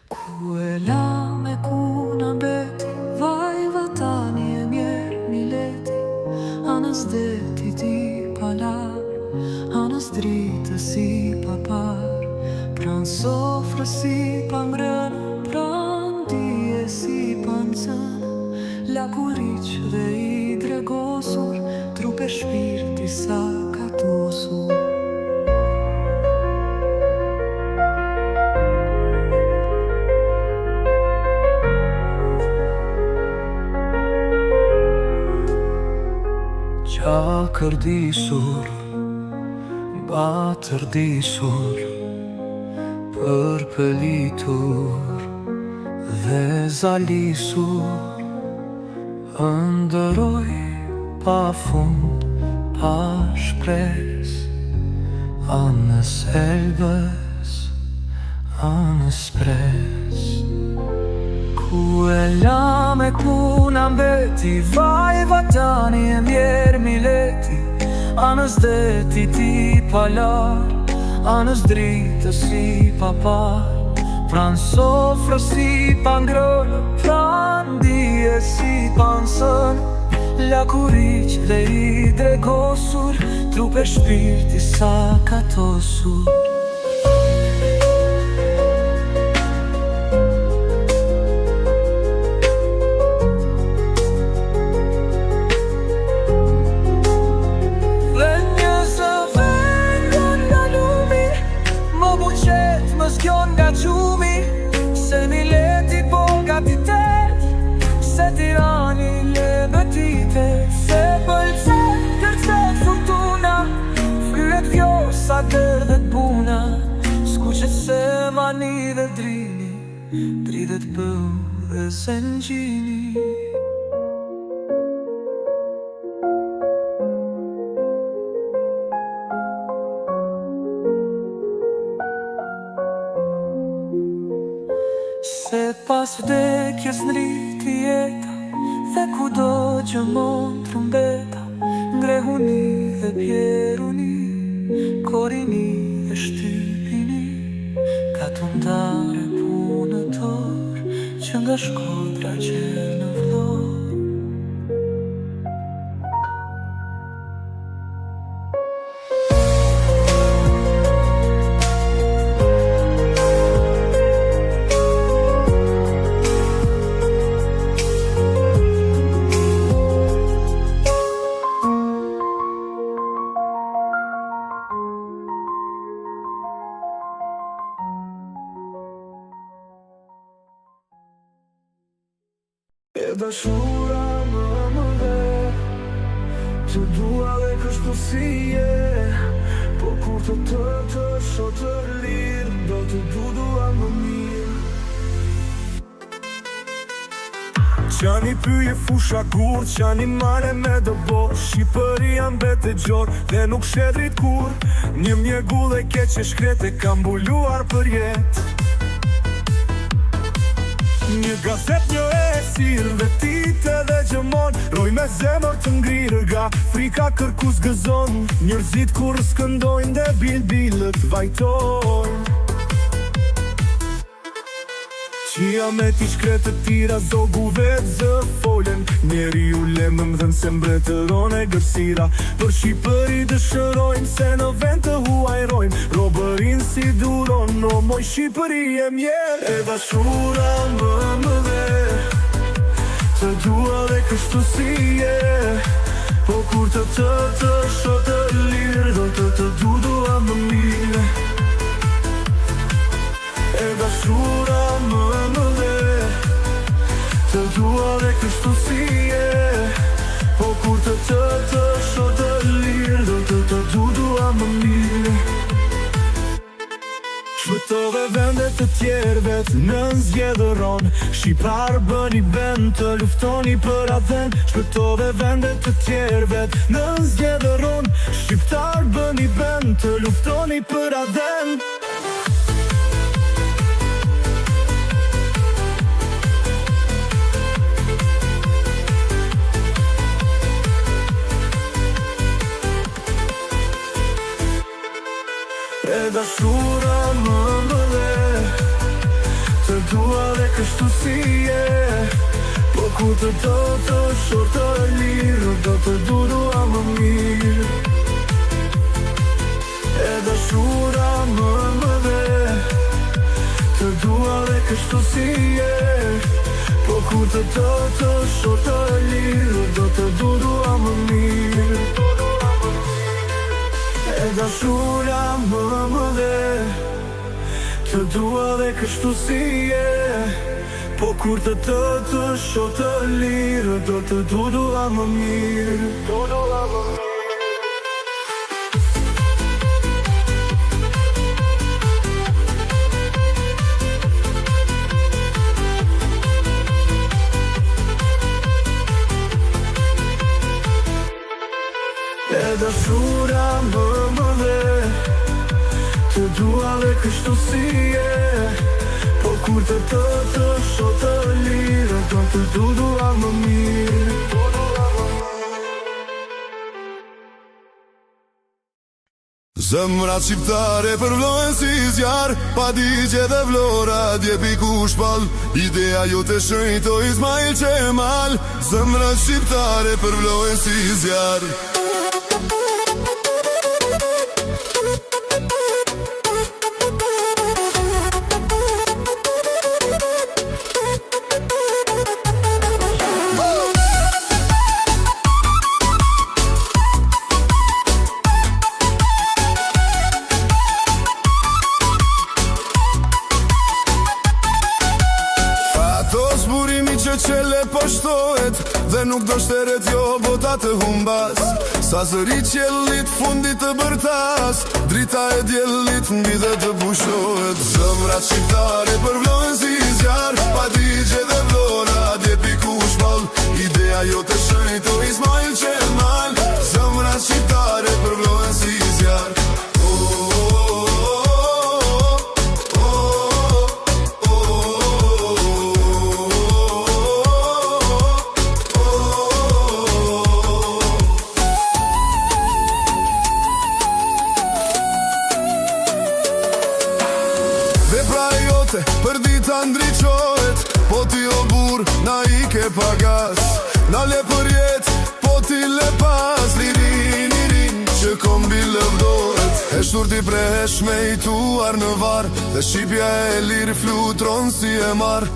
Ku e la me ku na beti, vajva tani e mjerë mileti. Anës deti ti palar, anës dritë si papar, pran sofrë si pangrënë, pran dije si pancënë. La kuriq dhe i dregosur, trupe shpirti sa ka tosur. Qa kërdisur, batërdisur, përpëlitur dhe zalisur, ëndëroj pa fund, pa shpres, anës elbës, anës pres. Ku e la me ku na mbeti, vajva tani e mjerë mileti. Anës deti ti palar, anës dritë si papar, pran sofrë si pangrënë, pran dije si pansënë. La kuriq dhe i dregosur, trupe shpirti sa ka tosur. Nga gjumi, se mileti po gatitet, se tirani le betitet, se pëlqet, kërcet fortuna, flyet vjosa dër dhe t'buna, skuqet se mani dhe drini, dridhet bëu dhe sengjini. Se pas vdekjes nriti jeta, dhe kudo gjëmon trumbeta, ngrehuni dhe bjeruni, korini dhe shtypini, ka tundare punëtor, që nga Shkodra gjerë në Vlorë. E dashura më dhe, të dua dhe kështu si je, po kur të shoh të lirë, do të dua më mirë. Qani pyje fusha kur, qani mare me dëbo, Shqipëria mbet e gjorë dhe nuk shedrit kur, një mjegull e keq e shkrete ka mbuluar për jetë. Një gazet, një esir, vetit edhe gjëmon, roj me zemër të ngrirë ga, frika kërkus gëzon, njërzit kur skëndojnë dhe bilbilët vajtojnë. Qia me t'i shkretë të tira zogu vetë zë folen, njeri u lemëm dhe nëse mbretëron e gërsira, për Shqipëri dëshërojnë se në vend të huajrojnë, robërin si duron, no moj Shqipëri e mjerë. E dashura më dhe, të dua dhe kështu si je, po kur të shoh të lirë, do të dua më mirë. E dashura më dhe, të dua dhe kështu si je, po kur të shoh të lirë, do të dua më mirë. Shpëtove vendet të tjervet në zgjedhëron, Shqiptar bëni bend të luftoni për adhen. Shpëtove vendet të tjervet në zgjedhëron, Shqiptar bëni bend të luftoni për adhen. E dashura më dhe, të dua kështu si je. Po ku të shoh të lirë, do të dua më mirë. E dashura më dhe, të dua dhe kështu si je. Po ku të shoh të lirë, do të dua më mirë. E dashura më dhe, të dua dhe kështu si je. Po kur të shoh të lirë, do të dua më mirë. E dashura më dhe, të dua dhe kështu si je. Po kur të shoh të lirë, do të dua më mirë. Zemrat shqiptare përvlohen si zjarë, pa digje dhe vlora djepi ku shpall. Ideja jo të shëjto Ismail Qemal. Zemrat shqiptare përvlohen si zjarë. Qele po shtohet dhe nuk do shteret jo bota të humbas. Sa zëri qelit fundit të bërtas, drita e djelit mbi dhe të pushohet. Zemrat shqiptare përvlohen si zjarë, pa digje dhe vlora djepi ku shpall. Ideja jo të shëjto Ismail Qemal. Zemrat shqiptare përvlohen si zjarë. Për dita ndriqohet, po ti o bur, na i ke pagas. Na le për jet, po ti le pas. Lirin, që kombi lëvdohet. E shturti prehesh me i tuar në var, dhe shqipja e lirë flutron si e mar.